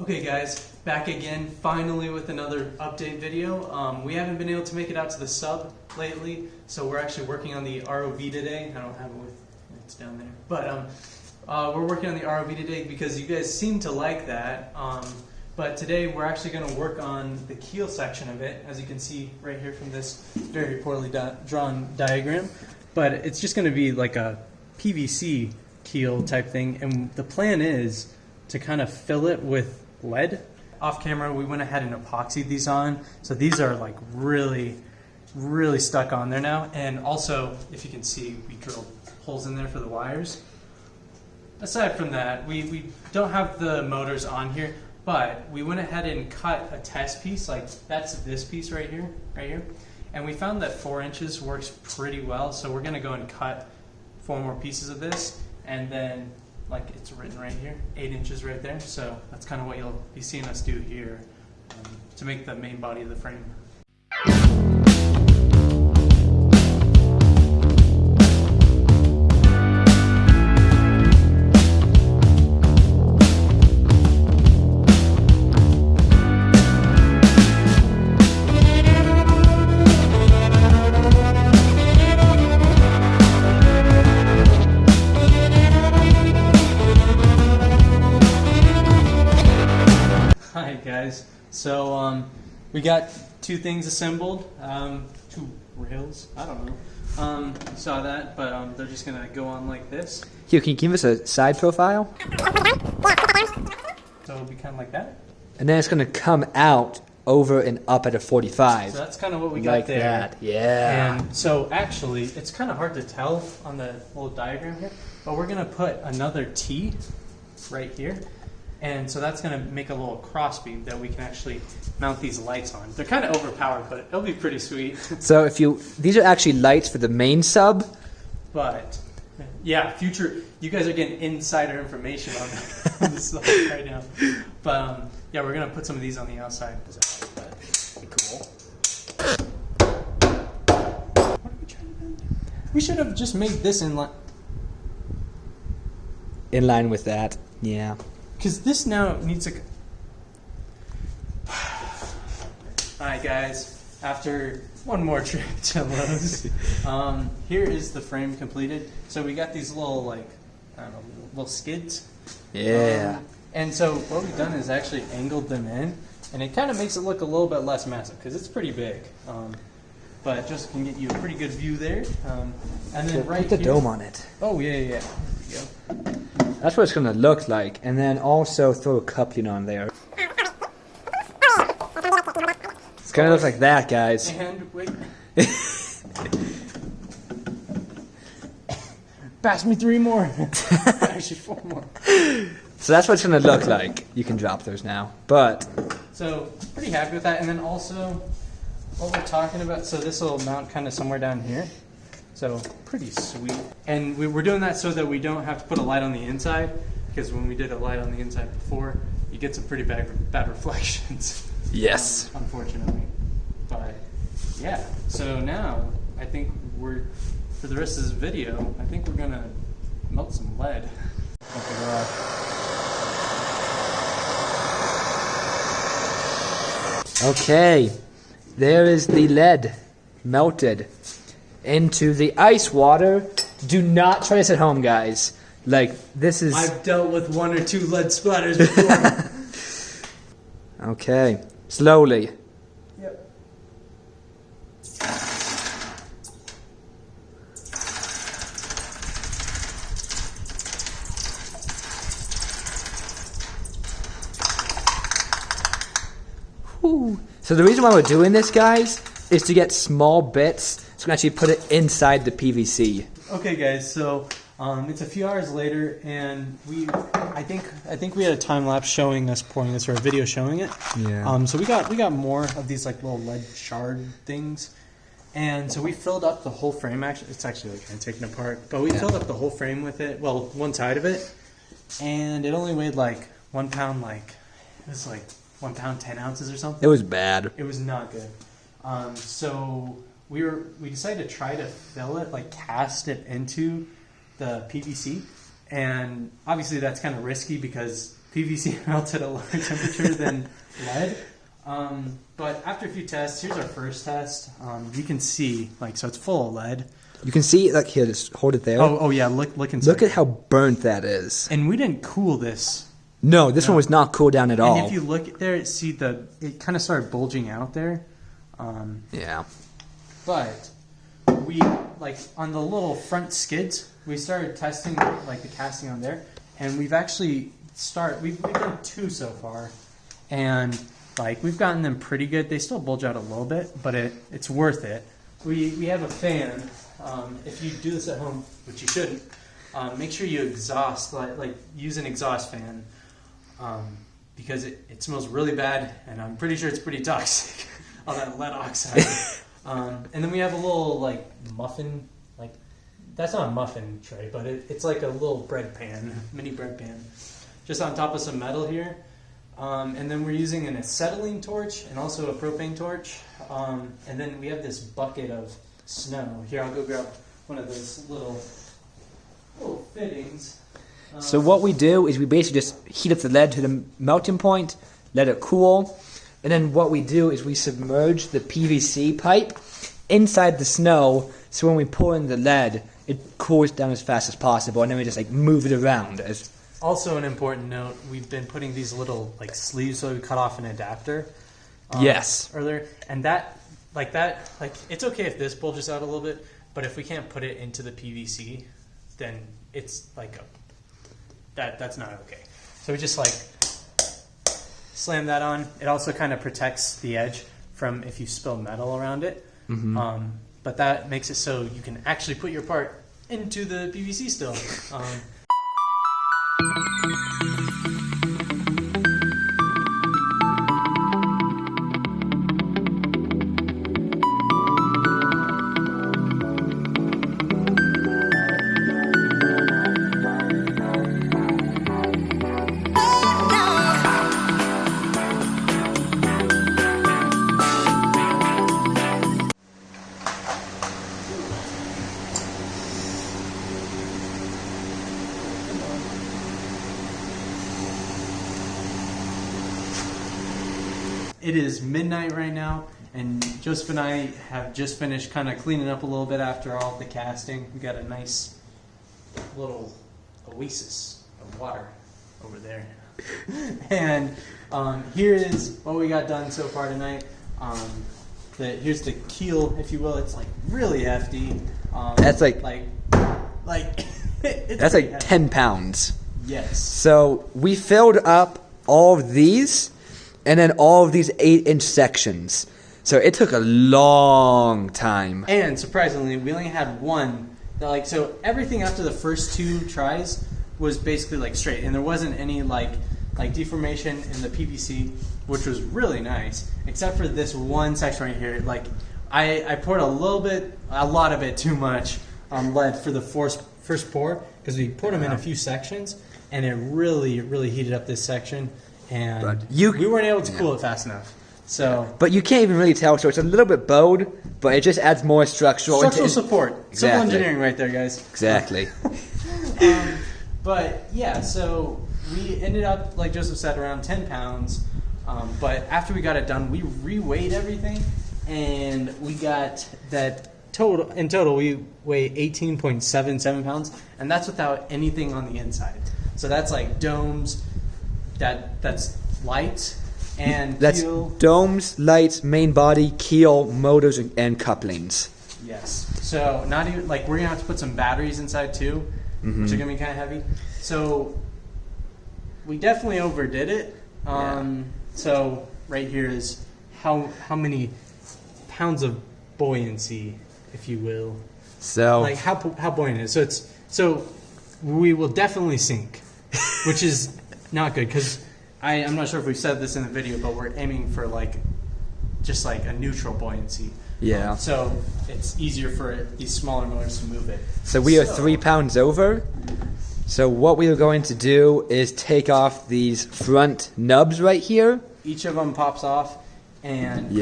Okay guys, back again finally with another update video. We haven't been able to make it out to the sub lately, so we're actually working on the ROV today. I don't have it with, it's down there. But we're working on the ROV today because you guys seem to like that. But today we're actually going to work on the keel section of it, as you can see right here from this very poorly drawn diagram. But it's just going to be like a PVC keel type thing, and the plan is to kind of fill it with lead. Off camera we went ahead and epoxied these on, so these are like really stuck on there now. And also, if you can see, we drilled holes in there for the wires. Aside from that, we don't have the motors on here, but we went ahead and cut a test piece, like that's this piece right here, and we found that 4 inches works pretty well, so we're going to go and cut 4 more pieces of this, and then, like it's written right here, 8 inches right there. So that's kind of what you'll be seeing us do here to make the main body of the frame. Hi guys, so we got 2 things assembled, 2 rails, I don't know, you saw that, but they're just gonna go on like this. Here, can you give us a side profile? So it'll be kind of like that. And then it's gonna come out over and up at a 45. So that's kind of what we got like there. That, yeah. And so actually, it's kind of hard to tell on the little diagram here, but we're gonna put another T right here. And so that's going to make a little crossbeam that we can actually mount these lights on. They're kind of overpowered, but it'll be pretty sweet. So these are actually lights for the main sub. But yeah, future, you guys are getting insider information on this stuff right now. But yeah, we're going to put some of these on the outside. Cool. What are we trying to do? We should have just made this in line. In line with that, yeah. Because this now needs a... Alright guys, after one more trip to Lowe's, here is the frame completed. So we got these little, like, I don't know, little skids. Yeah. And so what we've done is actually angled them in, and it kind of makes it look a little bit less massive, because it's pretty big. But just can get you a pretty good view there. And then right put the dome on it. Oh, yeah. There you go. That's what it's going to look like. And then also throw a coupling on there. It's going to look like that, guys. And wait. Pass me 3 more. Actually 4 more. So that's what it's going to look like. You can drop those now. But So pretty happy with that. And then also what we're talking about, so this will mount kind of somewhere down here. So pretty sweet. And we're doing that so that we don't have to put a light on the inside, because when we did a light on the inside before, you get some pretty bad reflections. yes. Unfortunately. But yeah, so now I think for the rest of this video, I think we're gonna melt some lead. Okay, there is the lead melted into the ice water. Do not try this at home, guys. Like, this is... I've dealt with 1 or 2 lead splatters before. Okay, slowly. Yep. Whew. So the reason why we're doing this, guys, is to get small bits so we can actually put it inside the PVC. Okay guys, so it's a few hours later, and I think we had a time lapse showing us pouring this, or a video showing it. Yeah. So we got more of these like little lead shard things, and so we filled up the whole frame. Actually, it's actually like kind of taken apart, but we filled up the whole frame with it. Well, one side of it, and it only weighed like 1 pound. Like it was like 1 pound 10 ounces or something. It was bad. It was not good. So we decided to try to fill it, like cast it into the PVC, and obviously that's kind of risky because PVC melts at a lower temperature than lead. But after a few tests, here's our first test. You can see, like, so it's full of lead. You can see, like, here, just hold it there. Oh yeah, look inside. Look at how burnt that is. And we didn't cool this. No, this one was not cooled down at all. And if you look there, see it kind of started bulging out there. Yeah. But we, like, on the little front skids, we started testing, like, the casting on there. And we've actually we've done 2 so far. And, like, we've gotten them pretty good. They still bulge out a little bit, but it's worth it. We have a fan. If you do this at home, which you shouldn't, make sure you exhaust, like use an exhaust fan, because it smells really bad, and I'm pretty sure it's pretty toxic, all that lead oxide. And then we have a little, like, muffin, like, that's not a muffin tray, but it's like a little bread pan, mini bread pan, just on top of some metal here. And then we're using an acetylene torch and also a propane torch. And then we have this bucket of snow. Here, I'll go grab one of those little fittings. So what we do is we basically just heat up the lead to the melting point, let it cool, and then what we do is we submerge the PVC pipe inside the snow, so when we pour in the lead, it cools down as fast as possible, and then we just, like, move it around. Also, an important note, we've been putting these little, like, sleeves, so we cut off an adapter. Yes. Earlier, and that, it's okay if this bulges out a little bit, but if we can't put it into the PVC, then it's like that's not okay. So we just, like, slam that on. It also kind of protects the edge from if you spill metal around it. Mm-hmm. But that makes it so you can actually put your part into the PVC still. It is midnight right now, and Joseph and I have just finished kind of cleaning up a little bit after all the casting. We got a nice little oasis of water over there. And here is what we got done so far tonight. Here's the keel, if you will. It's, like, really hefty. That's like it's that's like hefty. 10 pounds. Yes. So we filled up all of these, and then all of these 8-inch sections. So it took a long time. And surprisingly, we only had one. So everything after the first 2 tries was basically, like, straight, and there wasn't any like deformation in the PVC, which was really nice, except for this one section right here. Like, I poured a lot of it too much lead for the first pour, because we poured them in a few sections, and it really heated up this section. And we weren't able to cool it fast enough. But you can't even really tell, so it's a little bit bowed, but it just adds more structural support. Exactly. Civil engineering right there, guys. Exactly. But yeah, so we ended up, like Joseph said, around 10 pounds. But after we got it done, we reweighed everything, and we got that in total we weigh 18.77 pounds, and that's without anything on the inside. So that's, like, domes, that's lights, and that's keel. Domes, lights, main body, keel, motors, and couplings. Yes. So not even, like, we're gonna have to put some batteries inside too, which are gonna be kind of heavy. So we definitely overdid it. So right here is how many pounds of buoyancy, if you will. So, like, how buoyant it is. So we will definitely sink, which is not good, because I'm not sure if we said this in the video, but we're aiming for, like, just like a neutral buoyancy. Yeah. So it's easier for these smaller motors to move it. So we are 3 pounds over. So what we are going to do is take off these front nubs right here. Each of them pops off, and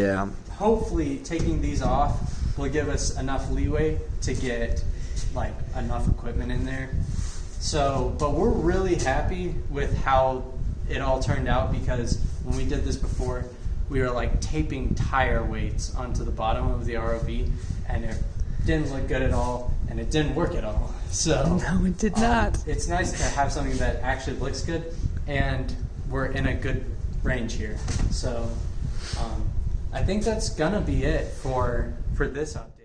hopefully taking these off will give us enough leeway to get, like, enough equipment in there. So, but we're really happy with how it all turned out, because when we did this before, we were like taping tire weights onto the bottom of the ROV, and it didn't look good at all, and it didn't work at all. So No, it did not. It's nice to have something that actually looks good, and we're in a good range here. So I think that's gonna be it for this update.